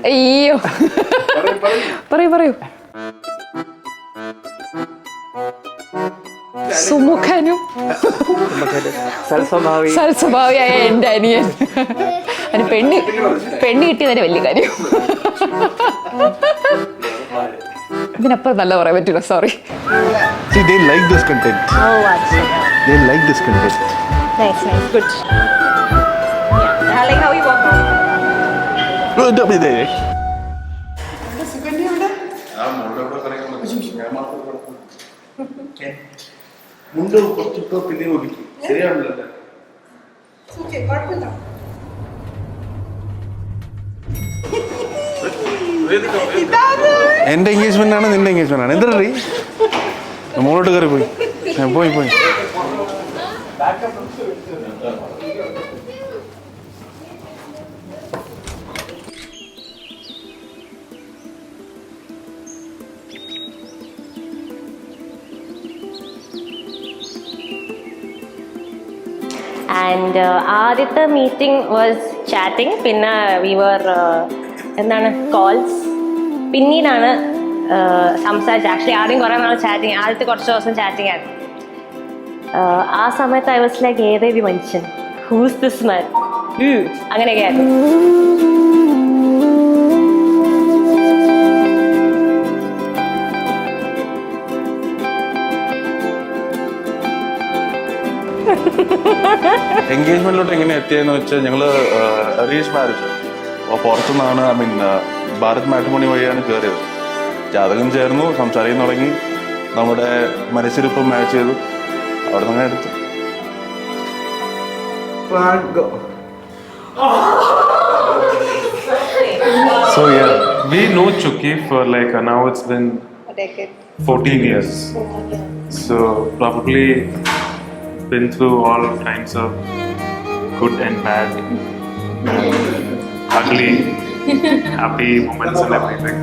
അയ്യോ പറയൂ സുമുഖനും സൽസ്വഭാവിയായ എൻ്റെ അനിയൻ. അതിന് പെണ്ണ് കിട്ടിയതിന് വലിയ കാര്യം. ഇതിനപ്പുറം നല്ല പറയാൻ പറ്റില്ല. Sorry. See, they like this content. They like this content. Nice, good. Yeah, I like how you walk around. Don't be there. എന്റെ എൻഗേജ്മെന്റ് ആണ് നിന്റെ എൻഗേജ്മെന്റ് ആണ് എന്താ മോളോട്ട് കയറി പോയി And ആദ്യത്തെ മീറ്റിംഗ് വാസ് ചാറ്റിംഗ്. പിന്നെ വി വർ കോൾസ്. പിന്നീടാണ് സംസാരിച്ചത്. ആക്ച്വലി ആദ്യം കുറേ നാൾ ചാറ്റിങ്, ആദ്യത്തെ കുറച്ച് ദിവസം ചാറ്റിംഗ് ആണ്. ആ സമയത്ത് ഐ വാസ് ലൈക്ക് ഏതേവി മനുഷ്യൻ, ഹൂസ് ദിസ് മാൻ, അങ്ങനെയൊക്കെ ആയിരുന്നു. എൻഗേജ്മെന്റിലോട്ട് എങ്ങനെ എത്തിയെന്ന് വെച്ചാൽ ഞങ്ങൾ അറേഞ്ച് മാരേജ് പുറത്തുനിന്നാണ്. ഐ മീൻ ഭാരത് മാട്രിമോണി വഴിയാണ് കയറിയത്. ജാതകം ചേർന്നു, സംസാരിക്കാൻ തുടങ്ങി, നമ്മുടെ മനസ്സിലിപ്പം മാച്ച് ചെയ്തു, അവിടെ നിന്ന് എടുത്തു. So yeah, we know Chuki for like now it's been 14 years. So probably been through all kinds of good and bad, ugly, happy moments and everything.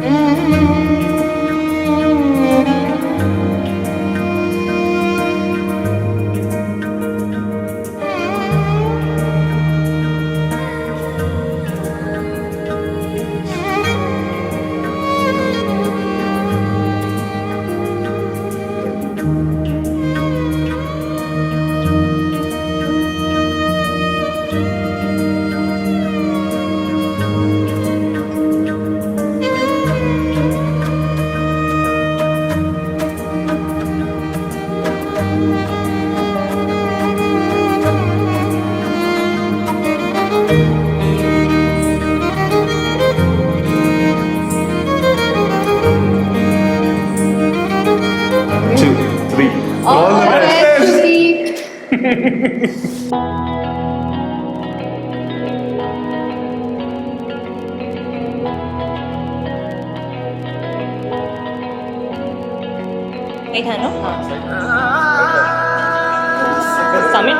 Summit.